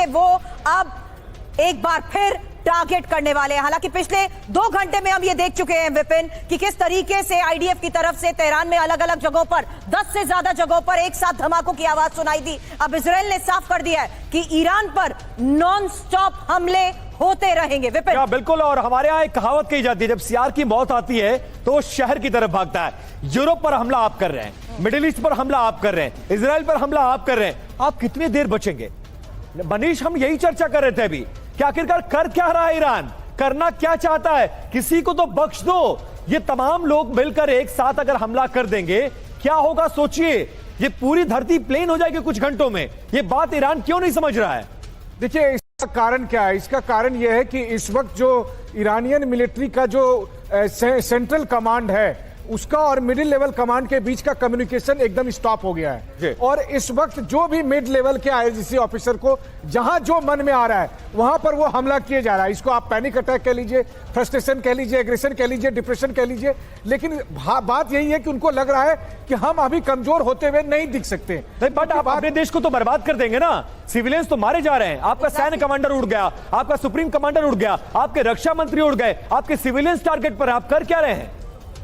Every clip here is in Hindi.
से वो अब एक बार फिर टारगेट करने वाले हैं। हालांकि पिछले 2 घंटे में हम ये देख चुके हैं विपिन कि किस तरीके से आईडीएफ की तरफ से तेहरान में अलग अलग जगहों पर 10 से ज्यादा जगहों पर एक साथ धमाकों की आवाज सुनाई दी। अब इजराइल ने साफ कर दिया है कि ईरान पर नॉन स्टॉप हमले होते रहेंगे। विपिन बिल्कुल, और हमारे यहाँ एक कहावत कही जाती है, जब सियार की मौत आती है तो वो शहर की तरफ भागता है। यूरोप पर हमला आप कर रहे हैं, मिडिल ईस्ट पर हमला आप कर रहे हैं, इजराइल पर हमला आप कर रहे हैं, आप कितनी देर बचेंगे? मनीष, हम यही चर्चा कर रहे थे अभी कि आखिरकार कर क्या रहा है ईरान, करना क्या चाहता है? किसी को तो बख्श दो। ये तमाम लोग मिलकर एक साथ अगर हमला कर देंगे क्या होगा सोचिए, ये पूरी धरती प्लेन हो जाएगी कुछ घंटों में। ये बात ईरान क्यों नहीं समझ रहा है? देखिए, इसका कारण क्या है? इसका कारण यह है कि इस वक्त जो ईरानियन मिलिट्री का जो सेंट्रल कमांड है उसका और मिडिल लेवल कमांड के बीच का कम्युनिकेशन एकदम स्टॉप हो गया है। और इस वक्त जो भी मिड लेवल के आईआरजीसी ऑफिसर को जहां जो मन में आ रहा है वहां पर वो हमला किए जा रहा है। इसको आप पैनिक अटैक कह लीजिए, फ्रस्ट्रेशन कह लीजिए, एग्रेशन कह लीजिए, डिप्रेशन कह लीजिए, लेकिन बात यही है कि उनको लग रहा है कि हम अभी कमजोर होते हुए नहीं दिख सकते। बट आप अपने देश को तो बर्बाद कर देंगे ना, सिविलियंस तो मारे जा रहे हैं। आपका सैन्य कमांडर उड़ गया, आपका सुप्रीम कमांडर उड़ गया, आपके रक्षा मंत्री उड़ गए, आपके सिविलियंस टारगेट पर, आप कर क्या रहे हैं?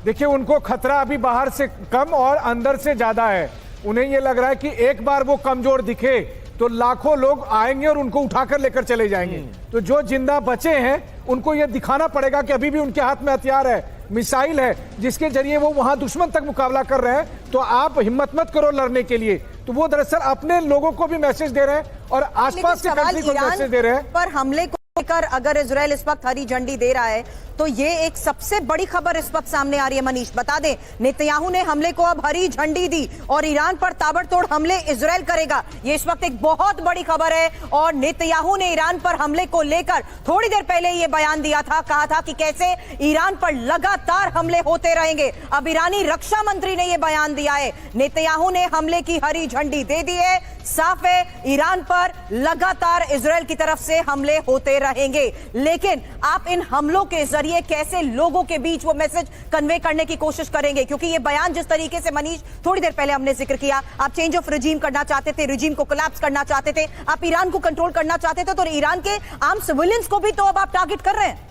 देखिए, उनको खतरा अभी बाहर से कम और अंदर से ज्यादा है। उन्हें यह लग रहा है कि एक बार वो कमजोर दिखे तो लाखों लोग आएंगे और उनको उठाकर लेकर चले जाएंगे। तो जो जिंदा बचे हैं उनको यह दिखाना पड़ेगा कि अभी भी उनके हाथ में हथियार है, मिसाइल है, जिसके जरिए वो वहां दुश्मन तक मुकाबला कर रहे हैं। तो आप हिम्मत मत करो लड़ने के लिए। तो वो दरअसल अपने लोगों को भी मैसेज दे रहे हैं और आसपास के कंट्री को मैसेज दे रहे हैं। पर हमले को लेकर अगर इजराइल इस वक्त हरी झंडी दे रहा है तो ये एक सबसे बड़ी खबर इस वक्त सामने आ रही है। मनीष, बता दें, नेतन्याहू ने हमले को अब हरी झंडी दी और ईरान पर ताबड़तोड़ हमले इजराइल करेगा। ये इस वक्त एक बहुत बड़ी खबर है। और नेतन्याहू ने ईरान पर हमले को लेकर थोड़ी देर पहले ये बयान दिया था, कहा था कि कैसे ईरान पर लगातार हमले होते रहेंगे। अब ईरानी रक्षा मंत्री ने यह बयान दिया है, नेतन्याहू ने हमले की हरी झंडी दे दी है। साफ है, ईरान पर लगातार इजराइल की तरफ से हमले होते रहेंगे। लेकिन आप इन हमलों के जरिए कैसे लोगों के बीच वो मैसेज कन्वे करने की कोशिश करेंगे? क्योंकि ये बयान जिस तरीके से मनीष थोड़ी देर पहले हमने जिक्र किया, आप चेंज ऑफ रिजीम करना चाहते थे, रिजीम को कोलैप्स करना चाहते थे, आप ईरान को कंट्रोल करना चाहते थे, तो ईरान के आम सिविलियंस को भी तो अब आप टारगेट कर रहे हैं।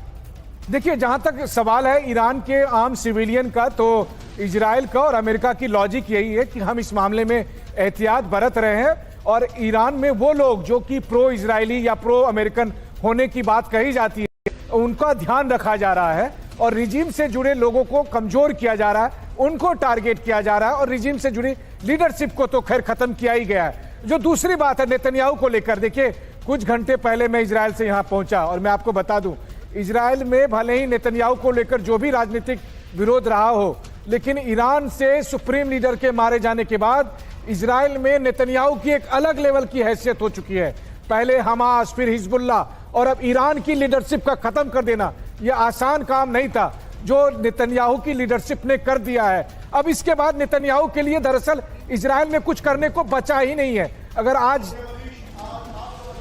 देखिए, जहां तक सवाल है ईरान के आम सिविलियन का, तो इजराइल का और अमेरिका की लॉजिक यही है कि हम इस मामले में एहतियात बरत रहे हैं। और ईरान में वो लोग जो कि प्रो इजरायली या प्रो अमेरिकन होने की बात कही जाती है उनका ध्यान रखा जा रहा है और रिजीम से जुड़े लोगों को कमजोर किया जा रहा है, उनको टारगेट किया जा रहा है। और रिजीम से जुड़ी लीडरशिप को तो खैर खत्म किया ही गया है। जो दूसरी बात है नेतन्याहू को लेकर, देखिए, कुछ घंटे पहले मैं इजराइल से यहां पहुंचा और मैं आपको बता दूं, इजराइल में भले ही नेतन्याहू को लेकर जो भी राजनीतिक विरोध रहा हो, लेकिन ईरान से सुप्रीम लीडर के मारे जाने के बाद इजराइल में नेतन्याहू की एक अलग लेवल की हैसियत हो चुकी है। पहले हमास, फिर हिजबुल्लाह, और अब ईरान की लीडरशिप का खत्म कर देना यह आसान काम नहीं था जो नेतन्याहू की लीडरशिप ने कर दिया है। अब इसके बाद नेतन्याहू के लिए दरअसल इजराइल में कुछ करने को बचा ही नहीं है। अगर आज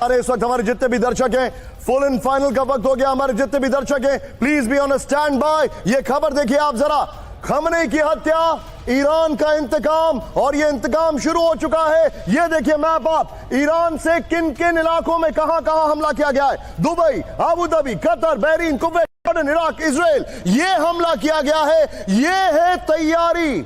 अरे इस वक्त हमारे जितने भी दर्शक हैं, फुल एंड फाइनल का वक्त हो गया। हमारे जितने भी दर्शक हैं, please be on stand by. ये खबर देखिए आप जरा, खमनेई की हत्या, ईरान का इंतकाम, और ये इंतकाम शुरू हो चुका है। ये देखिए मैप आप, ईरान से किन किन इलाकों में कहां कहां हमला किया गया है। Dubai, Abu Dhabi, Qatar, Bahrain, Kuwait, Jordan, Iraq, Israel, ये हमला किया गया है। ये है तैयारी।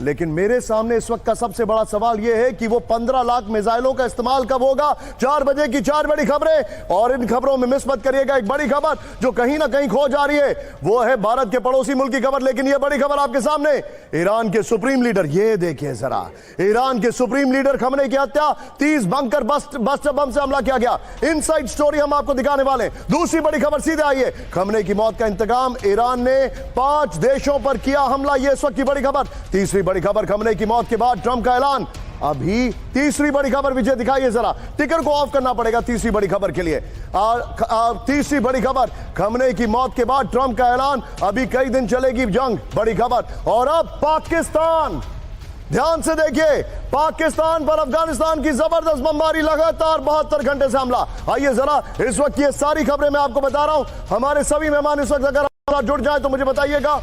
लेकिन मेरे सामने इस वक्त का सबसे बड़ा सवाल यह है कि वो 15 लाख मिसाइलों का इस्तेमाल कब होगा। 4 बजे की 4 बड़ी खबरें, और इन खबरों में मिस मत करिएगा। एक बड़ी खबर जो कहीं ना कहीं खो जा रही है वो है भारत के पड़ोसी मुल्क की खबर। लेकिन यह बड़ी खबर आपके सामने, ईरान के सुप्रीम लीडर, ये देखिए जरा, ईरान के सुप्रीम लीडर खमनेई की हत्या, 30 बंकर बस्टर बम से हमला किया गया। इनसाइड स्टोरी हम आपको दिखाने वाले हैं। दूसरी बड़ी खबर सीधे आइए, खमनेई की मौत का इंतकाम, ईरान ने 5 देशों पर किया हमला। यह इस वक्त की बड़ी खबर। तीसरी बड़ी खबर, खमनेई की मौत के बाद ट्रंप का ऐलान। अभी तीसरी बड़ी खबर, विजय दिखाइए जरा, टिकर को ऑफ करना पड़ेगा तीसरी बड़ी खबर के लिए। तीसरी बड़ी खबर, खमनेई की मौत के बाद ट्रंप का ऐलान, अभी कई दिन चलेगी जंग, बड़ी खबर। और अब पाकिस्तान, ध्यान से देखिए, पाकिस्तान पर अफगानिस्तान की जबरदस्त बमबारी, लगातार 72 घंटे से हमला। आइए जरा, इस वक्त ये सारी खबरें मैं आपको बता रहा हूं। हमारे सभी मेहमान इस वक्त अगर जुड़ जाए तो मुझे बताइएगा।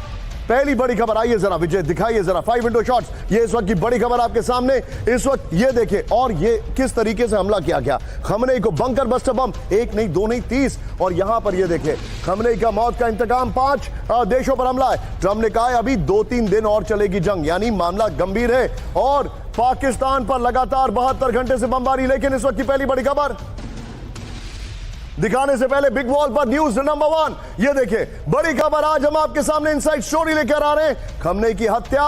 पहली बड़ी खबर, आइए जरा विजय दिखाइए जरा 5 विंडो शॉट्स। ये इस वक्त की बड़ी खबर आपके सामने इस वक्त, ये देखिए, और ये किस तरीके से हमला किया गया खमनेई को, बंकर बस्टर बम, 1 नहीं 2 नहीं 30। और यहां पर ये देखिए खमनेई का मौत का इंतकाम, 5 देशों पर हमला है। ट्रंप ने कहा है अभी 2-3 दिन और चलेगी जंग, यानी मामला गंभीर है और पाकिस्तान पर लगातार 72 घंटे से बमबारी। लेकिन इस वक्त की पहली बड़ी खबर दिखाने से पहले बिग वॉल पर न्यूज नंबर 1, ये देखिए बड़ी खबर आज हम आपके सामने इनसाइड स्टोरी लेकर आ रहे हैं। खमनेई की हत्या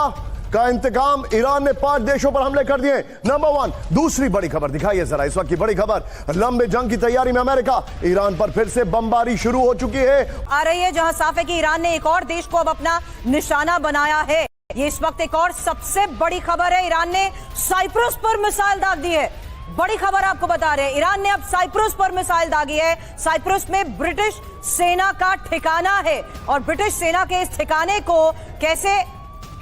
का इंतकाम, ईरान ने 5 देशों पर हमले कर दिए, नंबर 1। दूसरी बड़ी खबर दिखाइए जरा, इस वक्त की बड़ी खबर, लंबे जंग की तैयारी में अमेरिका, ईरान पर फिर से बमबारी शुरू हो चुकी है। आ रही है जहां साफ है कि ईरान ने एक और देश को अब अपना निशाना बनाया है। ये इस वक्त एक और सबसे बड़ी खबर है, ईरान ने साइप्रस पर मिसाइल दाग दी है। बड़ी खबर आपको बता रहे हैं, ईरान ने अब साइप्रस पर मिसाइल दागी है। साइप्रस में ब्रिटिश सेना का ठिकाना है और ब्रिटिश सेना के इस ठिकाने को कैसे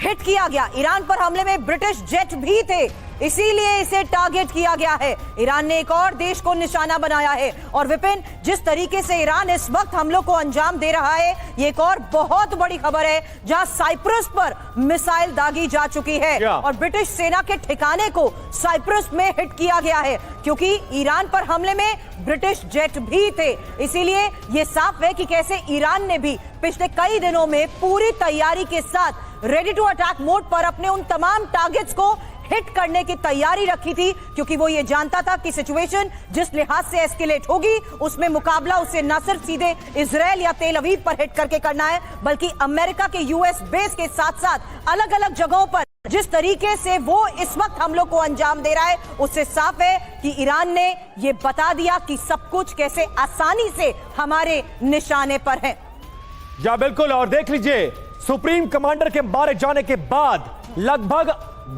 हिट किया गया, ईरान पर हमले में ब्रिटिश जेट भी थे, इसीलिए इसे टारगेट किया गया है। ईरान ने एक और देश को निशाना बनाया है। और विपिन, जिस तरीके से ईरान इस वक्त हमलों को अंजाम दे रहा है, ये एक और बहुत बड़ी खबर है जहां साइप्रस पर मिसाइल दागी जा चुकी है और ब्रिटिश सेना के ठिकाने को साइप्रस में हिट किया गया है, क्योंकि ईरान पर हमले में ब्रिटिश जेट भी थे। इसीलिए यह साफ है कि कैसे ईरान ने भी पिछले कई दिनों में पूरी तैयारी के साथ रेडी टू अटैक मोड पर अपने उन तमाम टारगेट्स को हिट करने की तैयारी रखी थी, क्योंकि वो ये जानता था कि सिचुएशन जिस लिहाज से एस्केलेट होगी उसमें मुकाबला उसे न सिर्फ सीधे इजराइल या तेल अवीव पर हिट करके करना है, बल्कि अमेरिका के यूएस बेस के साथ साथ अलग अलग जगहों पर जिस तरीके से वो इस वक्त हमलों को अंजाम दे रहा है, उससे साफ है कि ईरान ने ये बता दिया कि सब कुछ कैसे आसानी से हमारे निशाने पर है। या बिल्कुल, और देख लीजिए सुप्रीम कमांडर के मारे जाने के बाद लगभग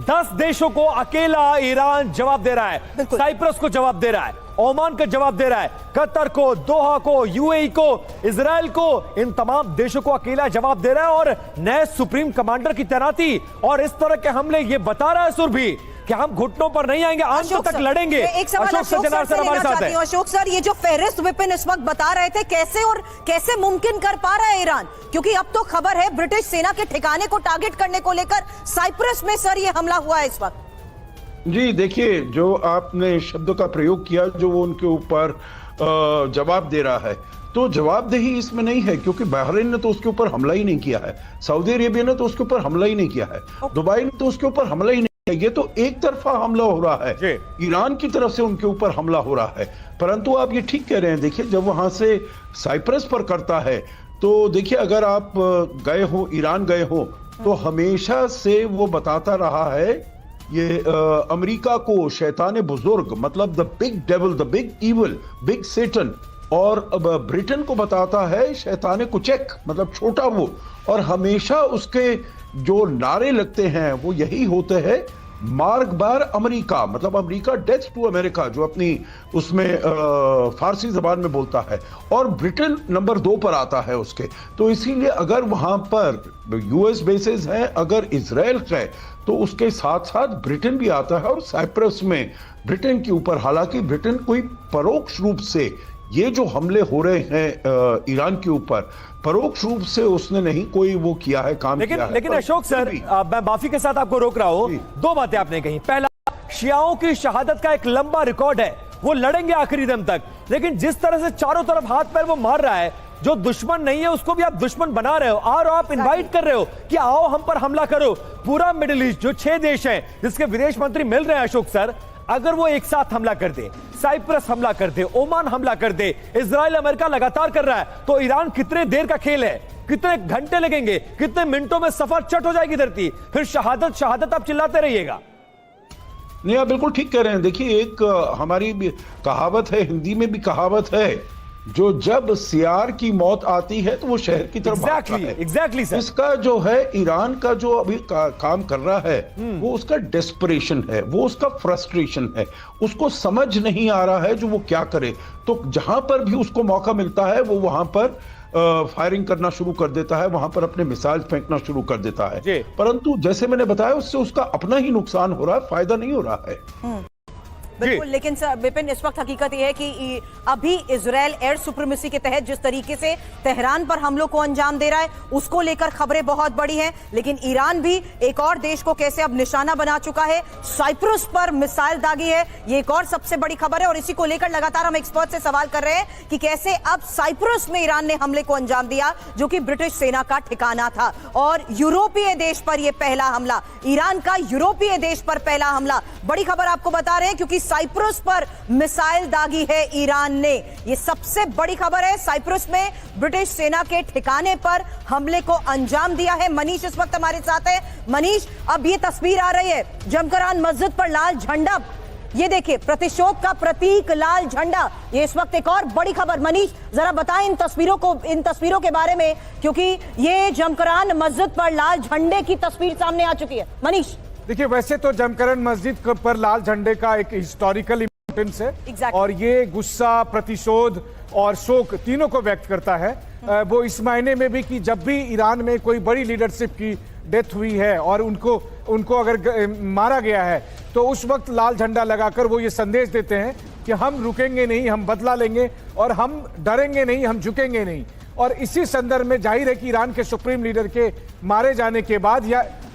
10 देशों को अकेला ईरान जवाब दे रहा है। साइप्रस को जवाब दे रहा है, ओमान को जवाब दे रहा है, कतर को, दोहा को, यूएई को, इजराइल को, इन तमाम देशों को अकेला जवाब दे रहा है। और नए सुप्रीम कमांडर की तैनाती और इस तरह के हमले, ये बता रहा है सुरभि कि हम घुटनों पर नहीं आएंगे, अंत तक लड़ेंगे। एक सवाल अशोक सर से लेना चाहती हूं। अशोक सर, ये जो फेहरिस्त विपिन इस वक्त बता रहे थे, कैसे और कैसे मुमकिन कर पा रहा है ईरान, क्योंकि अब तो खबर है ब्रिटिश सेना के ठिकाने को टारगेट करने को लेकर साइप्रस में सर ये हमला हुआ है इस वक्त। जी देखिए, जो आपने शब्दों का प्रयोग किया, जो वो उनके ऊपर जवाब दे रहा है, तो जवाबदेही इसमें नहीं है, क्योंकि बहरीन ने तो उसके ऊपर हमला ही नहीं किया है, सऊदी अरेबिया ने तो उसके ऊपर हमला ही नहीं किया है, दुबई ने तो उसके ऊपर हमला ही नहीं किया। ये तो एक तरफा हमला हो रहा है, ईरान की तरफ से उनके ऊपर हमला हो रहा है। परंतु आप ये ठीक कह रहे हैं, देखिए जब वहां से साइप्रस पर करता है, तो देखिए अगर आप गए हो, ईरान गए हो, तो हमेशा से वो बताता रहा है ये अमेरिका को शैतान बुजुर्ग, मतलब the big devil, the big evil, big Satan, और अब ब्रिटेन को बताता है शैतान कुचैक, मतलब छोटा वो। और हमेशा उसके जो नारे लगते हैं वो यही होते हैं, मार्क बार अमेरिका, मतलब अमेरिका डेथ टू अमेरिका, जो अपनी उसमें फारसी जबान में बोलता है, और ब्रिटेन नंबर 2 पर आता है उसके। तो इसीलिए अगर वहां पर यूएस बेसेस हैं, अगर इजराइल है, तो उसके साथ साथ ब्रिटेन भी आता है। और साइप्रस में ब्रिटेन के ऊपर, हालांकि ब्रिटेन कोई परोक्ष रूप से ये जो हमले हो रहे हैं ईरान के ऊपर, परोक्ष रूप से उसने नहीं कोई वो किया है, काम किया है। लेकिन अशोक सर, मैं माफी के साथ आपको रोक रहा हूं, 2 बातें आपने कही। पहला, शियाओं की शहादत का एक लंबा रिकॉर्ड है, वो लड़ेंगे आखिरी दम तक, लेकिन जिस तरह से चारों तरफ हाथ पैर वो मार रहा है, जो दुश्मन नहीं है उसको भी आप दुश्मन बना रहे हो, और आप इनवाइट कर रहे हो कि आओ हम पर हमला करो। पूरा मिडिल ईस्ट, जो 6 देश हैं जिसके विदेश मंत्री मिल रहे हैं अशोक सर, अगर वो एक साथ हमला कर दे, साइप्रस हमला कर दे, ओमान हमला कर दे, इजराइल अमेरिका लगातार कर रहा है, तो ईरान कितने देर का खेल है, कितने घंटे लगेंगे, कितने मिनटों में सफर चट हो जाएगी धरती, फिर शहादत शहादत आप चिल्लाते रहिएगा। नहीं, आप बिल्कुल ठीक कह रहे हैं। देखिए एक हमारी भी कहावत है, हिंदी में भी कहावत है, जो जब सियार की मौत आती है तो वो शहर की तरफ भागता है। Exactly sir. इसका जो है ईरान का जो अभी काम कर रहा है, वो उसका डेस्परेशन है, वो उसका फ्रस्ट्रेशन है, उसको समझ नहीं आ रहा है जो वो क्या करे। तो जहां पर भी उसको मौका मिलता है वो वहां पर फायरिंग करना शुरू कर देता है, वहां पर अपने मिसाइल फेंकना शुरू कर देता है। परंतु जैसे मैंने बताया, उससे उसका अपना ही नुकसान हो रहा है, फायदा नहीं हो रहा है। बिल्कुल, लेकिन सर विपिन, इस वक्त हकीकत यह है कि अभी इजराइल एयर सुप्रीमेसी के तहत जिस तरीके से तेहरान पर हमलों को अंजाम दे रहा है उसको लेकर खबरें बहुत बड़ी हैं, लेकिन ईरान भी एक और देश को कैसे अब निशाना बना चुका है, साइप्रस पर मिसाइल दागी है, ये एक और सबसे बड़ी खबर है। और इसी को लेकर लगातार हम एक्सपर्ट से सवाल कर रहे हैं कि कैसे अब साइप्रस में ईरान ने हमले को अंजाम दिया जो कि ब्रिटिश सेना का ठिकाना था, और यूरोपीय देश पर यह पहला हमला, ईरान का यूरोपीय देश पर पहला हमला। बड़ी खबर आपको बता रहे हैं क्योंकि साइप्रस पर मिसाइल दागी है ईरान ने, यह सबसे बड़ी खबर है। साइप्रस में ब्रिटिश सेना के ठिकाने पर हमले को अंजाम दिया है। मनीष इस वक्त हमारे साथ है। मनीष, अब ये तस्वीर आ रही है जमकरान मस्जिद पर लाल झंडा, ये देखिए प्रतिशोध का प्रतीक लाल झंडा, ये इस वक्त एक और बड़ी खबर। मनीष जरा बताएं इन तस्वीरों के बारे में, क्योंकि ये जमकरान मस्जिद पर लाल झंडे की तस्वीर सामने आ चुकी है। मनीष, देखिए, वैसे तो जमकरन मस्जिद पर लाल झंडे का एक हिस्टोरिकल इंपॉर्टेंस है। Exactly. और ये गुस्सा, प्रतिशोध और शोक तीनों को व्यक्त करता है। वो इस मायने में भी कि जब भी ईरान में कोई बड़ी लीडरशिप की डेथ हुई है और उनको अगर मारा गया है तो उस वक्त लाल झंडा लगाकर वो ये संदेश देते हैं कि हम रुकेंगे नहीं, हम बदला लेंगे और हम डरेंगे नहीं, हम झुकेंगे नहीं। और इसी संदर्भ में जाहिर है कि ईरान के सुप्रीम लीडर के मारे जाने के बाद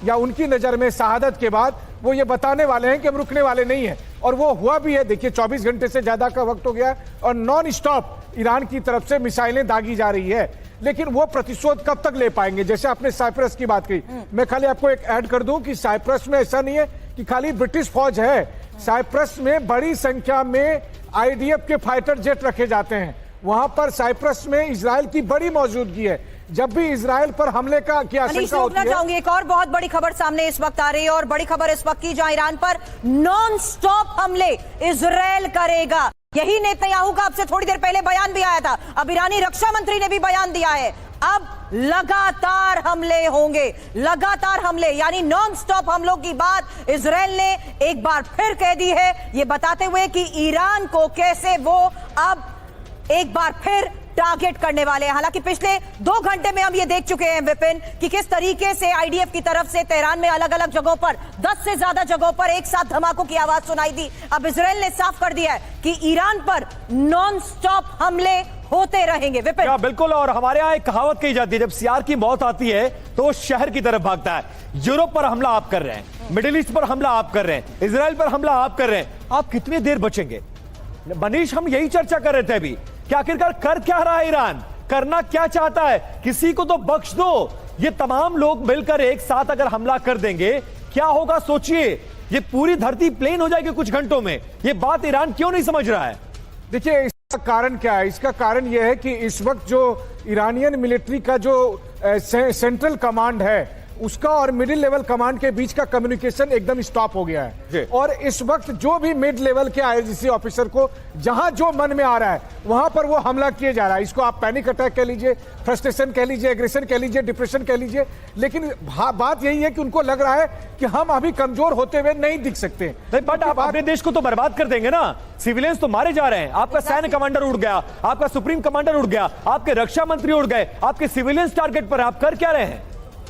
या उनकी नज़र में शहादत के बाद वो ये बताने वाले हैं कि हम रुकने वाले नहीं हैं, और वो हुआ भी है। देखिए, 24 घंटे से ज़्यादा का वक्त हो गया और नॉन स्टॉप ईरान की तरफ से मिसाइलें दागी जा रही है, लेकिन वो प्रतिशोध कब तक ले पाएंगे? जैसे आपने साइप्रस की बात कही, मैं खाली आपको एक ऐड कर दूं कि साइप्रस में ऐसा नहीं है कि खाली ब्रिटिश फौज है, साइप्रस में बड़ी संख्या में आईडीएफ के फाइटर जेट रखे जाते हैं। वहां पर साइप्रस में इजराइल की बड़ी मौजूदगी है। जब भी इजराइल पर हमले की आशंका होती है। चाहूंगी एक और बहुत बड़ी खबर सामने इस वक्त आ रही है, और बड़ी खबर इस वक्त की जहां ईरान पर नॉन स्टॉप हमले इजराइल करेगा। यही नेतन्याहू का आपसे थोड़ी देर पहले बयान भी आया था, अब ईरानी रक्षा मंत्री ने भी बयान दिया है, अब लगातार हमले होंगे, लगातार हमले, यानी नॉन स्टॉप हमलों की बात इजराइल ने एक बार फिर कह दी है, ये बताते हुए कि ईरान को कैसे वो अब एक बार फिर टारगेट करने वाले हैं। हालांकि पिछले 2 घंटे में हम ये देख चुके हैं विपिन कि किस तरीके से आईडीएफ की तरफ से तेहरान में अलग अलग जगहों पर 10 से ज्यादा जगहों पर एक साथ धमाकों की आवाज सुनाई दी। अब इजराइल ने साफ कर दिया है कि ईरान पर नॉन स्टॉप हमले होते रहेंगे। विपिन, क्या बिल्कुल, और हमारे यहाँ एक कहावत कही जाती है, जब सियार की मौत आती है तो वो शहर की तरफ भागता है। यूरोप पर हमला आप कर रहे हैं, मिडिल ईस्ट पर हमला आप कर रहे हैं, इजराइल पर हमला आप कर रहे हैं, आप कितनी देर बचेंगे? मनीष, हम यही चर्चा कर रहे थे अभी कि आखिरकार कर क्या रहा है ईरान, करना क्या चाहता है, किसी को तो बख्श दो। ये तमाम लोग मिलकर एक साथ अगर हमला कर देंगे क्या होगा सोचिए, ये पूरी धरती प्लेन हो जाएगी कुछ घंटों में। ये बात ईरान क्यों नहीं समझ रहा है? देखिए, इसका कारण क्या है? इसका कारण यह है कि इस वक्त जो ईरानियन मिलिट्री का जो सेंट्रल कमांड है उसका और मिडिल लेवल कमांड के बीच का कम्युनिकेशन एकदम स्टॉप हो गया है। और इस वक्त जो भी मिड लेवल के आईआरजीसी ऑफिसर को जहां जो मन में आ रहा है वहां पर वो हमला किए जा रहा है। इसको आप पैनिक अटैक कह लीजिए, फ्रस्ट्रेशन कह लीजिए, एग्रेशन कह लीजिए, डिप्रेशन कह लीजिए, लेकिन बात यही है कि उनको लग रहा है कि हम अभी कमजोर होते हुए नहीं दिख सकते। बट आप अपने देश को तो बर्बाद कर देंगे ना, सिविलियंस तो मारे जा रहे हैं, आपका सैन्य कमांडर उड़ गया, आपका सुप्रीम कमांडर उड़ गया, आपके रक्षा मंत्री उड़ गए, आपके सिविलियंस टारगेट पर, आप कर क्या रहे हैं?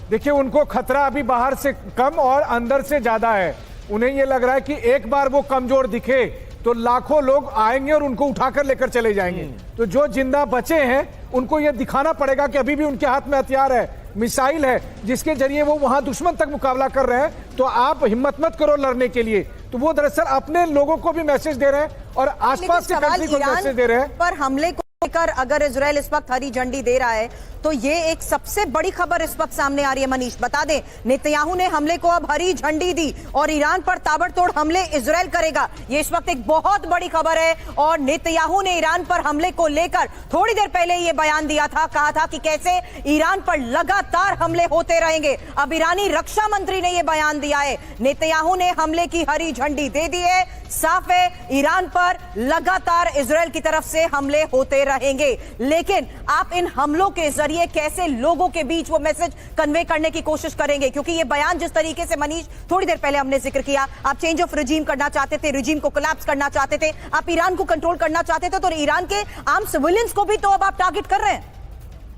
देखिए, उनको खतरा अभी बाहर से कम और अंदर से ज्यादा है। उन्हें यह लग रहा है कि एक बार वो कमजोर दिखे तो लाखों लोग आएंगे और उनको उठाकर लेकर चले जाएंगे। तो जो जिंदा बचे हैं उनको यह दिखाना पड़ेगा कि अभी भी उनके हाथ में हथियार है, मिसाइल है, जिसके जरिए वो वहां दुश्मन तक मुकाबला कर रहे हैं। तो आप हिम्मत मत करो लड़ने के लिए। तो वो दरअसल अपने लोगों को भी मैसेज दे रहे हैं और आसपास के कंट्री को मैसेज दे रहे हैं। पर हमले को लेकर अगर इजराइल इस वक्त हरी झंडी दे रहा है तो ये एक सबसे बड़ी खबर इस वक्त सामने आ रही है। मनीष, बता दें, नेतन्याहू ने हमले को अब हरी झंडी दी और ईरान पर ताबड़तोड़ हमले इजराइल करेगा, ये इस वक्त एक बहुत बड़ी खबर है। और नेतन्याहू ने ईरान पर हमले को लेकर थोड़ी देर पहले ये बयान दिया था, कहा था कि कैसे ईरान पर लगातार हमले होते रहेंगे। अब ईरानी रक्षा मंत्री ने यह बयान दिया है, नेतन्याहू ने हमले की हरी झंडी दे दी है, साफ है ईरान पर लगातार इजराइल की तरफ से हमले होते रहेंगे। लेकिन आप इन हमलों के जरिए कैसे लोगों के बीच वो मैसेज कन्वे करने की कोशिश करेंगे, क्योंकि ये बयान जिस तरीके से मनीष थोड़ी देर पहले हमने जिक्र किया, आप चेंज ऑफ रिजीम करना चाहते थे, रिजीम को कोलैप्स करना चाहते थे, आप ईरान को कंट्रोल करना चाहते थे, तो ईरान के आम सिविलियंस को भी तो अब आप टारगेट कर रहे हैं।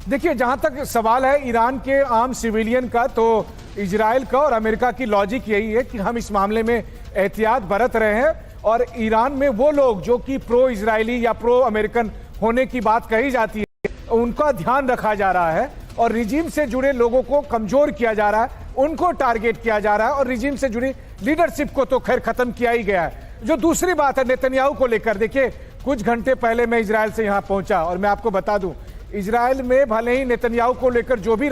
देखिए, जहां तक सवाल है ईरान के आम सिविलियन का, तो इजराइल का और अमेरिका की लॉजिक यही है कि हम इस मामले में एहतियात बरत रहे हैं और ईरान में वो लोग जो कि प्रो इजरायली या प्रो अमेरिकन होने की बात कही जाती है, उनका ध्यान रखा जा रहा है और रिजीम से जुड़े लोगों को कमजोर किया जा रहा है, उनको टारगेट किया जा रहा है और रिजीम से जुड़ी लीडरशिप को तो खैर खत्म किया ही गया है। जो दूसरी बात है नेतन्याहू को लेकर, देखिए कुछ घंटे पहले मैं इजराइल से यहां पहुंचा और मैं आपको बता दूं, इजराइल में भले ही नेतन्याहू को लेकर जो भी